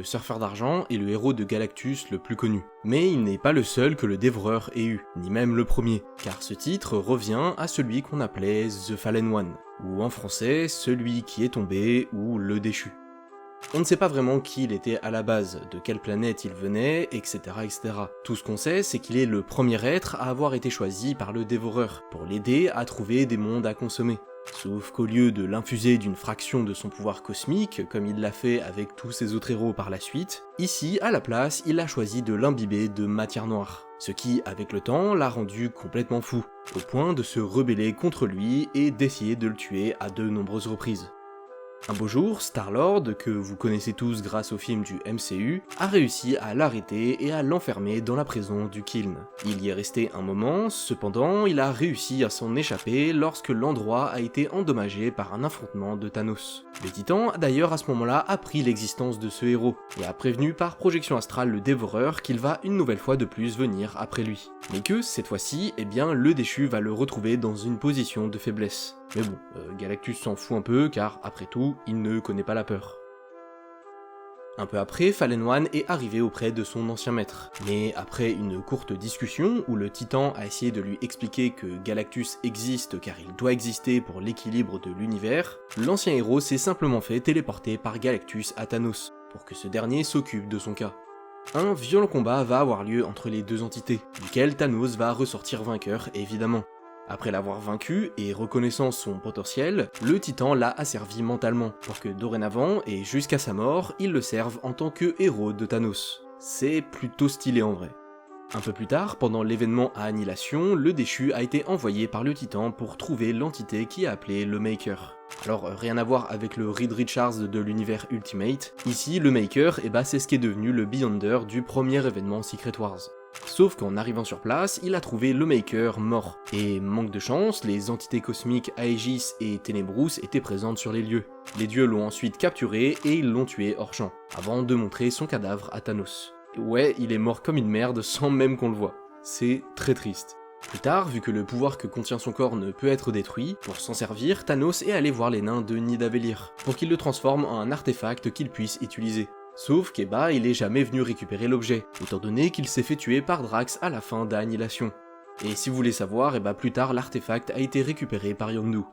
surfeur d'argent et le héros de Galactus le plus connu. Mais il n'est pas le seul que le Dévoreur ait eu, ni même le premier, car ce titre revient à celui qu'on appelait The Fallen One, ou en français, celui qui est tombé ou le déchu. On ne sait pas vraiment qui il était à la base, de quelle planète il venait, etc. etc. Tout ce qu'on sait, c'est qu'il est le premier être à avoir été choisi par le Dévoreur, pour l'aider à trouver des mondes à consommer. Sauf qu'au lieu de l'infuser d'une fraction de son pouvoir cosmique, comme il l'a fait avec tous ses autres héros par la suite, ici, à la place, il a choisi de l'imbiber de matière noire. Ce qui, avec le temps, l'a rendu complètement fou, au point de se rebeller contre lui et d'essayer de le tuer à de nombreuses reprises. Un beau jour, Star-Lord, que vous connaissez tous grâce au film du MCU, a réussi à l'arrêter et à l'enfermer dans la prison du Kyln. Il y est resté un moment, cependant il a réussi à s'en échapper lorsque l'endroit a été endommagé par un affrontement de Thanos. Le Titan a d'ailleurs à ce moment-là appris l'existence de ce héros, et a prévenu par projection astrale le Dévoreur qu'il va une nouvelle fois de plus venir après lui. Mais que, cette fois-ci, eh bien le déchu va le retrouver dans une position de faiblesse. Mais bon, Galactus s'en fout un peu car, après tout, il ne connaît pas la peur. Un peu après, Fallen One est arrivé auprès de son ancien maître, mais après une courte discussion où le Titan a essayé de lui expliquer que Galactus existe car il doit exister pour l'équilibre de l'univers, l'ancien héros s'est simplement fait téléporter par Galactus à Thanos, pour que ce dernier s'occupe de son cas. Un violent combat va avoir lieu entre les deux entités, duquel Thanos va ressortir vainqueur évidemment. Après l'avoir vaincu et reconnaissant son potentiel, le Titan l'a asservi mentalement, pour que dorénavant, et jusqu'à sa mort, il le serve en tant que héros de Thanos. C'est plutôt stylé en vrai. Un peu plus tard, pendant l'événement à Annihilation, le déchu a été envoyé par le Titan pour trouver l'entité qui est appelée le Maker. Alors rien à voir avec le Reed Richards de l'univers Ultimate, ici le Maker, c'est ce qui est devenu le Beyonder du premier événement Secret Wars. Sauf qu'en arrivant sur place, il a trouvé le Maker mort, et manque de chance, les entités cosmiques Aegis et Tenebrous étaient présentes sur les lieux. Les dieux l'ont ensuite capturé et ils l'ont tué hors champ, avant de montrer son cadavre à Thanos. Ouais, il est mort comme une merde sans même qu'on le voie. C'est très triste. Plus tard, vu que le pouvoir que contient son corps ne peut être détruit, pour s'en servir, Thanos est allé voir les nains de Nidavellir, pour qu'ils le transforment en un artefact qu'il puisse utiliser. Sauf il est jamais venu récupérer l'objet, étant donné qu'il s'est fait tuer par Drax à la fin d'Annihilation. Et si vous voulez savoir, plus tard l'artefact a été récupéré par Yondu.